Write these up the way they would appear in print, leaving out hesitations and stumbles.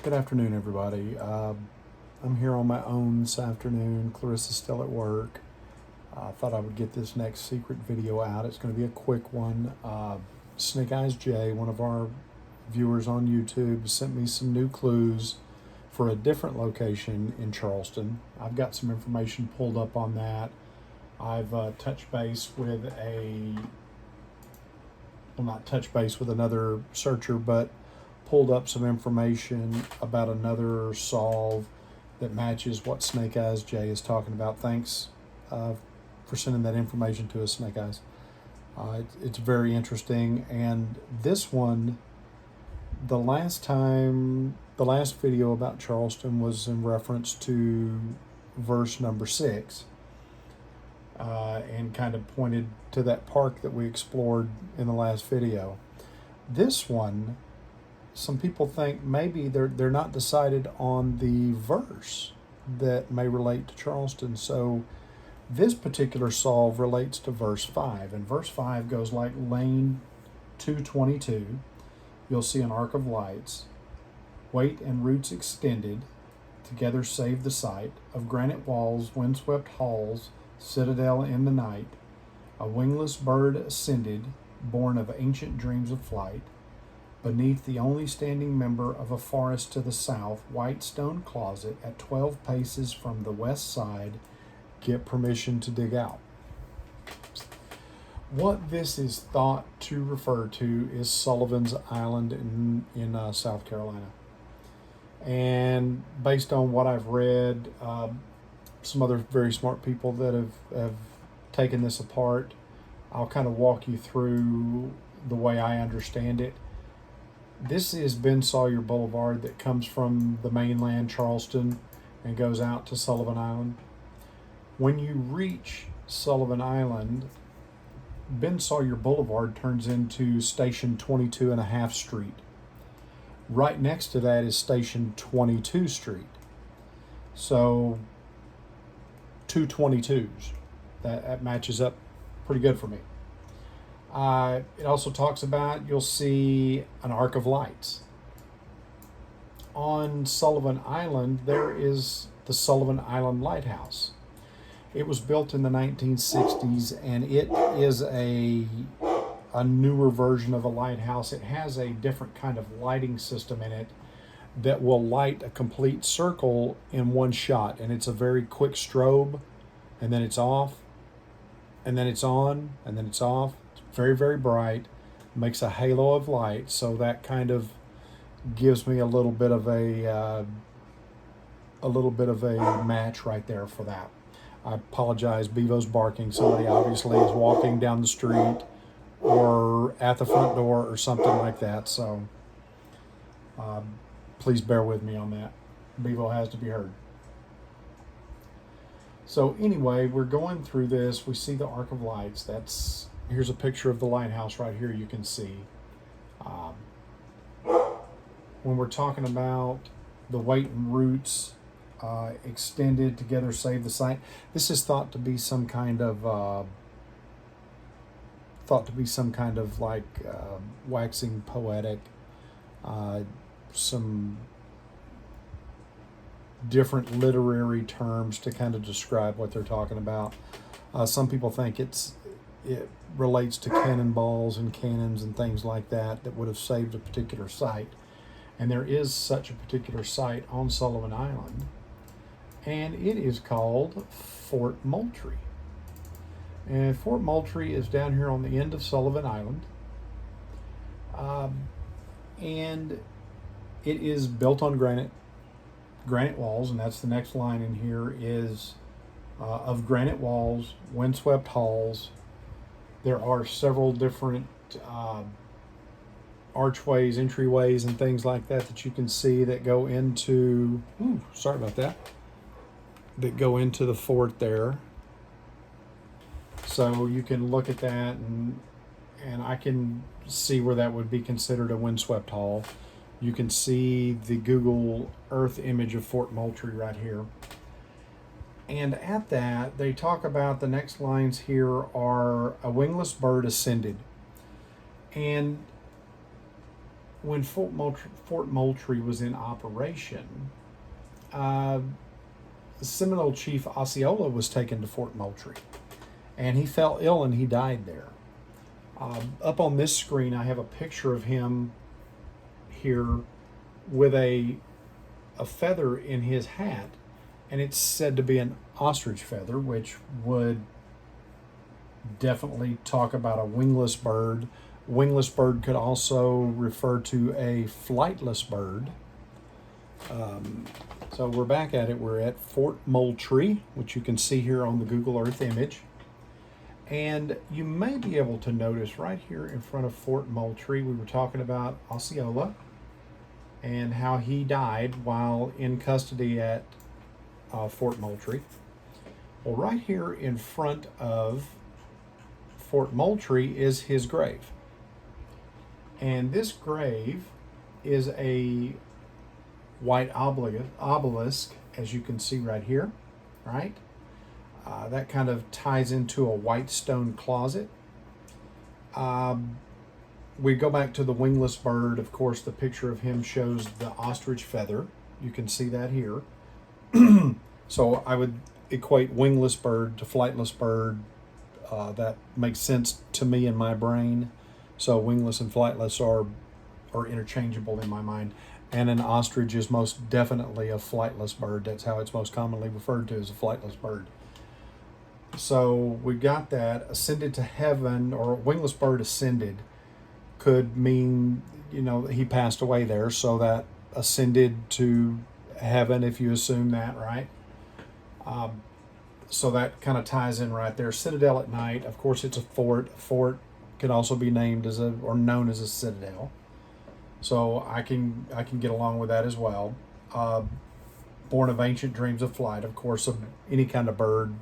Good afternoon, everybody. I'm here on my own this afternoon. Clarissa's still at work. I thought I would get this next secret video out. It's going to be a quick one. Snake Eyes Jay, one of our viewers on YouTube, sent me some new clues for a different location in Charleston. I've got some information pulled up on that. I've touched base with not touched base with another searcher, but pulled up some information about another solve that matches what Snake Eyes Jay is talking about. Thanks for sending that information to us, Snake Eyes. It's very interesting. And this one, the last video about Charleston was in reference to verse number 6, and kind of pointed to that park that we explored in the last video. This one, some people think maybe they're not decided on the verse that may relate to Charleston. So this particular solve relates to verse 5. And verse 5 goes like lane 222. You'll see an arc of lights. Weight and roots extended, together save the sight of granite walls, windswept halls, citadel in the night. A wingless bird ascended, born of ancient dreams of flight. Beneath the only standing member of a forest to the south, white stone closet at 12 paces from the west side, get permission to dig out. What this is thought to refer to is Sullivan's Island in South Carolina. And based on what I've read, some other very smart people that have taken this apart, I'll kind of walk you through the way I understand it. This is Ben Sawyer Boulevard that comes from the mainland, Charleston, and goes out to Sullivan Island. When you reach Sullivan Island, Ben Sawyer Boulevard turns into Station 22.5 Street. Right next to that is Station 22 Street. So, two 22s. That matches up pretty good for me. It also talks about, you'll see an arc of lights. On Sullivan Island, there is the Sullivan Island Lighthouse. It was built in the 1960s, and it is a newer version of a lighthouse. It has a different kind of lighting system in it that will light a complete circle in one shot, and it's a very quick strobe, and then it's off, and then it's on, and then it's off. Very, very bright, makes a halo of light, so that kind of gives me a little bit of a match right there for that. I apologize, Bevo's barking. Somebody obviously is walking down the street or at the front door or something like that, so please bear with me on that. Bevo has to be heard. So anyway, we're going through this. We see the arc of lights. Here's a picture of the lighthouse right here, you can see. When we're talking about the weight and roots extended, together save the sight, this is thought to be some kind of like waxing poetic, some different literary terms to kind of describe what they're talking about. Some people think it relates to cannonballs and cannons and things like that would have saved a particular site. And there is such a particular site on Sullivan Island, and it is called Fort Moultrie. And Fort Moultrie is down here on the end of Sullivan Island, and it is built on granite walls, and that's the next line in here is of granite walls, windswept halls. There are several different archways, entryways, and things like that you can see that go into, that go into the fort there. So you can look at that, and I can see where that would be considered a windswept hall. You can see the Google Earth image of Fort Moultrie right here. And at that, they talk about the next lines here are a wingless bird ascended. And when Fort Moultrie was in operation, Seminole Chief Osceola was taken to Fort Moultrie, and he fell ill and he died there. Up on this screen, I have a picture of him here with a feather in his hat, and it's said to be an ostrich feather, which would definitely talk about a wingless bird. Wingless bird could also refer to a flightless bird. So we're back at it. We're at Fort Moultrie, which you can see here on the Google Earth image. And you may be able to notice right here in front of Fort Moultrie, we were talking about Osceola and how he died while in custody at Fort Moultrie. Well, right here in front of Fort Moultrie is his grave. And this grave is a white obelisk, as you can see right here, right? That kind of ties into a white stone closet. We go back to the wingless bird. Of course, the picture of him shows the ostrich feather. You can see that here. So I would equate wingless bird to flightless bird. That makes sense to me in my brain. So wingless and flightless are interchangeable in my mind. And an ostrich is most definitely a flightless bird. That's how it's most commonly referred to, as a flightless bird. So we got that. Ascended to heaven, or wingless bird ascended, could mean, he passed away there. So that ascended to heaven, if you assume that, right? So that kind of ties in right there. Citadel at night, of course, it's a fort. A fort could also be named as or known as a citadel. So I can get along with that as well. Born of ancient dreams of flight, of course, of any kind of bird.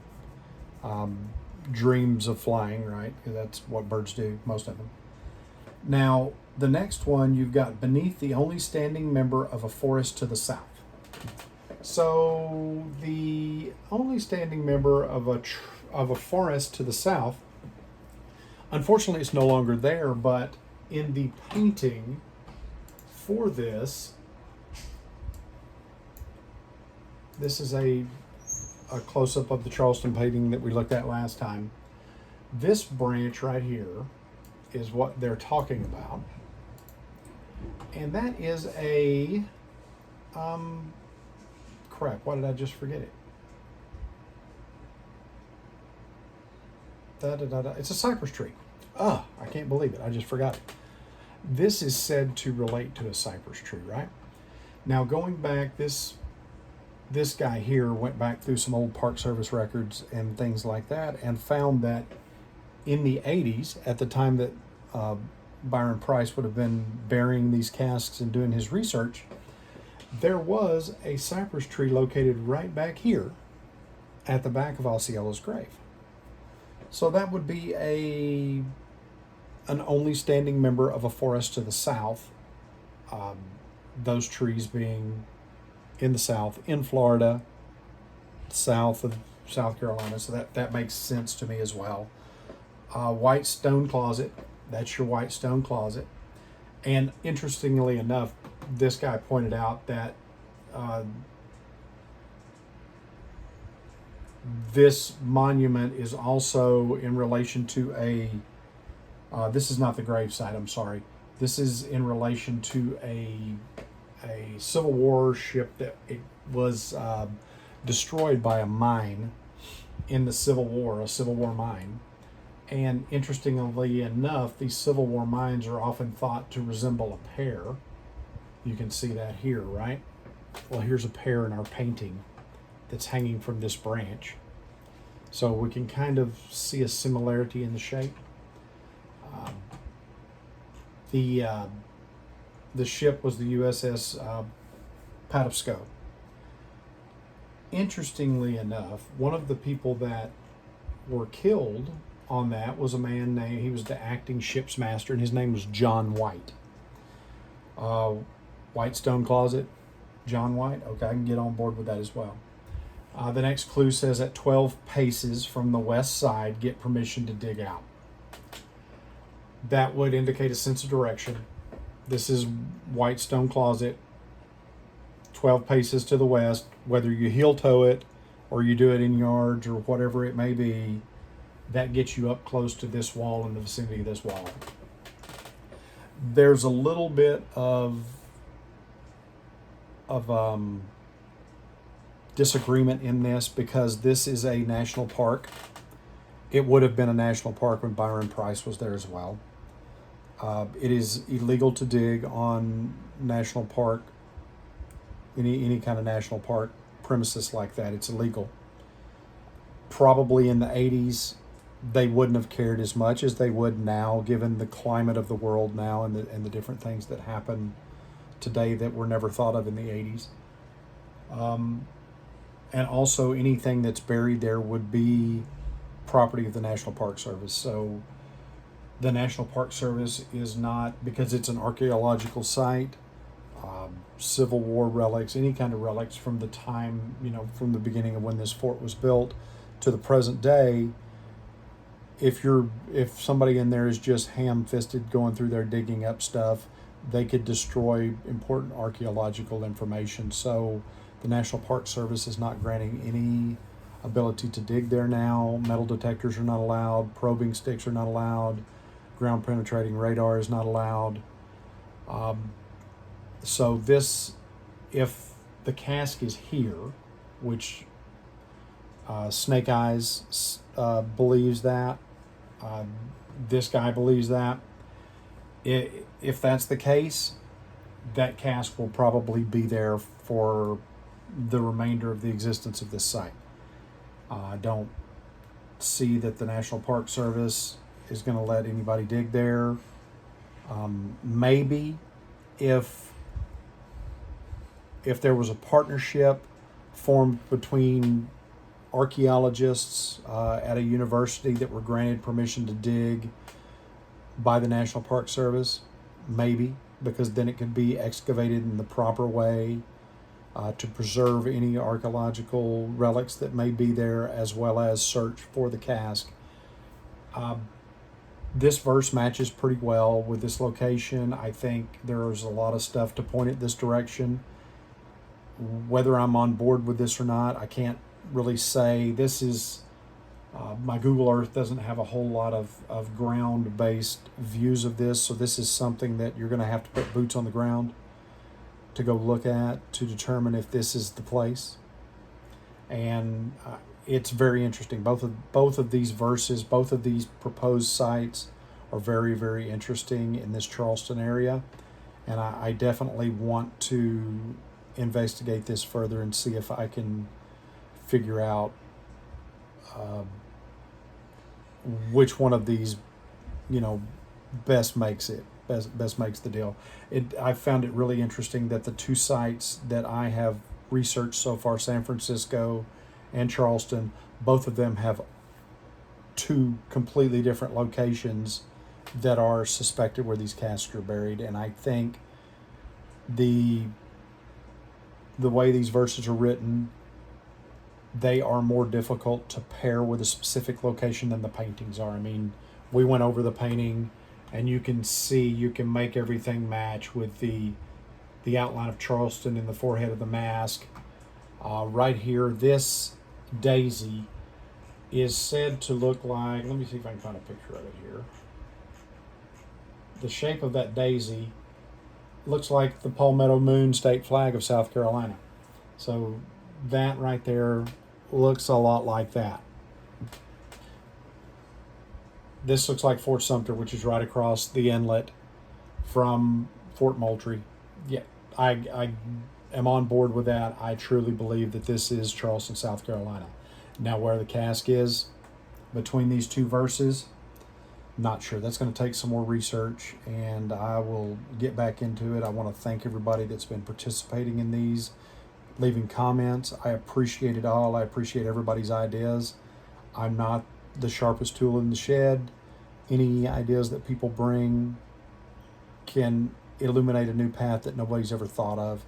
Dreams of flying, right? Because that's what birds do, most of them. Now, the next one, you've got beneath the only standing member of a forest to the south. So the only standing member of a forest to the south, unfortunately, it's no longer there. But in the painting for this is a close-up of the Charleston painting that we looked at last time. This branch right here is what they're talking about, and that is a crap, why did I just forget it? It's a cypress tree. I can't believe it, I just forgot it. This is said to relate to a cypress tree, right? Now, going back, this guy here went back through some old Park Service records and things like that, and found that in the 80s, at the time that Byron Price would have been burying these casks and doing his research, there was a cypress tree located right back here at the back of Osceola's grave. So that would be an only standing member of a forest to the south, those trees being in the south, in Florida, south of South Carolina. So that makes sense to me as well. White stone closet, that's your white stone closet. And interestingly enough, this guy pointed out that this monument is also in relation to this is not the gravesite, I'm sorry. This is in relation to a Civil War ship that it was destroyed by a mine in the Civil War, a Civil War mine. And interestingly enough, these Civil War mines are often thought to resemble a pear. You can see that here, right? Well, here's a pear in our painting that's hanging from this branch. So we can kind of see a similarity in the shape. The ship was the USS Patapsco. Interestingly enough, one of the people that were killed on that was a man named, he was the acting ship's master, and his name was John White. White stone closet, John White. Okay, I can get on board with that as well. The next clue says at 12 paces from the west side, get permission to dig out. That would indicate a sense of direction. This is White Stone Closet, 12 paces to the west. Whether you heel toe it or you do it in yards or whatever it may be, that gets you up close to this wall, in the vicinity of this wall. There's a little bit of disagreement in this because this is a national park. It would have been a national park when Byron Price was there as well. It is illegal to dig on national park, any kind of national park premises like that. It's illegal. Probably in the 80s, they wouldn't have cared as much as they would now, given the climate of the world now and the different things that happen today that were never thought of in the 80s. And also anything that's buried there would be property of the National Park Service. So the National Park Service is not, because it's an archaeological site, Civil War relics, any kind of relics from the time, from the beginning of when this fort was built to the present day. If somebody in there is just ham-fisted going through there digging up stuff, they could destroy important archaeological information. So the National Park Service is not granting any ability to dig there now. Metal detectors are not allowed. Probing sticks are not allowed. Ground penetrating radar is not allowed. So this, if the cask is here, which Snake Eyes believes that, this guy believes that, if that's the case, that cask will probably be there for the remainder of the existence of this site. I don't see that the National Park Service is going to let anybody dig there. Maybe if there was a partnership formed between archaeologists at a university that were granted permission to dig by the National Park Service, maybe, because then it could be excavated in the proper way to preserve any archaeological relics that may be there, as well as search for the cask. This verse matches pretty well with this location. I think there's a lot of stuff to point it this direction. Whether I'm on board with this or not, I can't really say. This is my Google Earth doesn't have a whole lot of ground-based views of this, so this is something that you're going to have to put boots on the ground to go look at to determine if this is the place. And it's very interesting. Both of these verses, both of these proposed sites are very, very interesting in this Charleston area, and I definitely want to investigate this further and see if I can figure out which one of these, best makes the deal. I found it really interesting that the two sites that I have researched so far, San Francisco and Charleston, both of them have two completely different locations that are suspected where these casks are buried. And I think the way these verses are written, they are more difficult to pair with a specific location than the paintings are. I mean, we went over the painting, and you can make everything match with the outline of Charleston in the forehead of the mask. Right here, this daisy is said to look like, let me see if I can find a picture of it here. The shape of that daisy looks like the Palmetto Moon state flag of South Carolina. So that right there looks a lot like that. This looks like Fort Sumter, which is right across the inlet from Fort Moultrie. Yeah, I am on board with that. I truly believe that this is Charleston, South Carolina. Now, where the cask is between these two verses, not sure. That's going to take some more research, and I will get back into it. I want to thank everybody that's been participating in these, leaving comments. I appreciate it all. I appreciate everybody's ideas. I'm not the sharpest tool in the shed. Any ideas that people bring can illuminate a new path that nobody's ever thought of.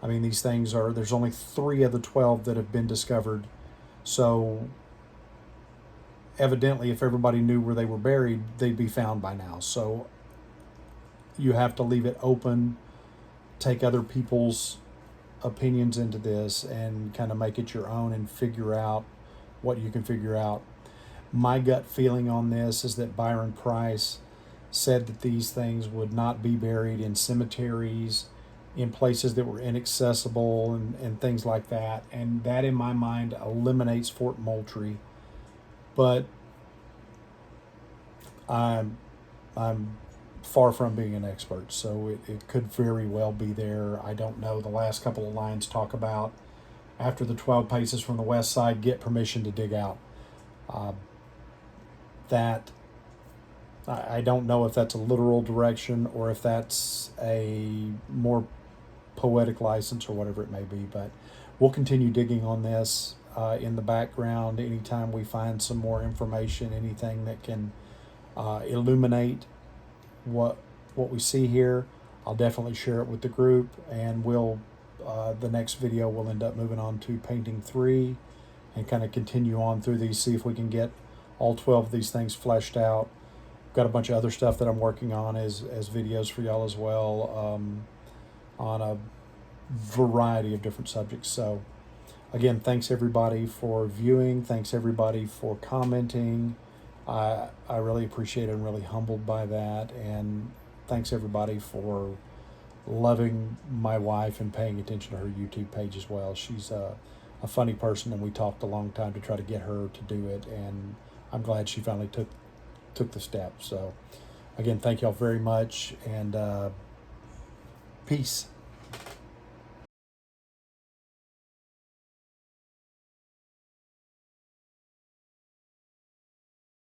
I mean, these things there's only 3 of the 12 that have been discovered. So evidently, if everybody knew where they were buried, they'd be found by now. So you have to leave it open, take other people's opinions into this, and kind of make it your own and figure out what you can figure out. My gut feeling on this is that Byron Price said that these things would not be buried in cemeteries, in places that were inaccessible, and things like that. And that, in my mind, eliminates Fort Moultrie. But I'm far from being an expert, so it could very well be there. I don't know. The last couple of lines talk about after the 12 paces from the west side, get permission to dig out. That I don't know if that's a literal direction or if that's a more poetic license or whatever it may be, but we'll continue digging on this in the background. Anytime we find some more information, anything that can illuminate what we see here, I'll definitely share it with the group, and we'll the next video we'll end up moving on to painting 3 and kind of continue on through these, see if we can get all 12 of these things fleshed out. Got a bunch of other stuff that I'm working on as videos for y'all as well, on a variety of different subjects. So again, thanks everybody for viewing. Thanks everybody for commenting. I really appreciate it and really humbled by that. And thanks everybody for loving my wife and paying attention to her YouTube page as well. She's a funny person, and we talked a long time to try to get her to do it, and I'm glad she finally took the step. So again, thank y'all very much, and peace.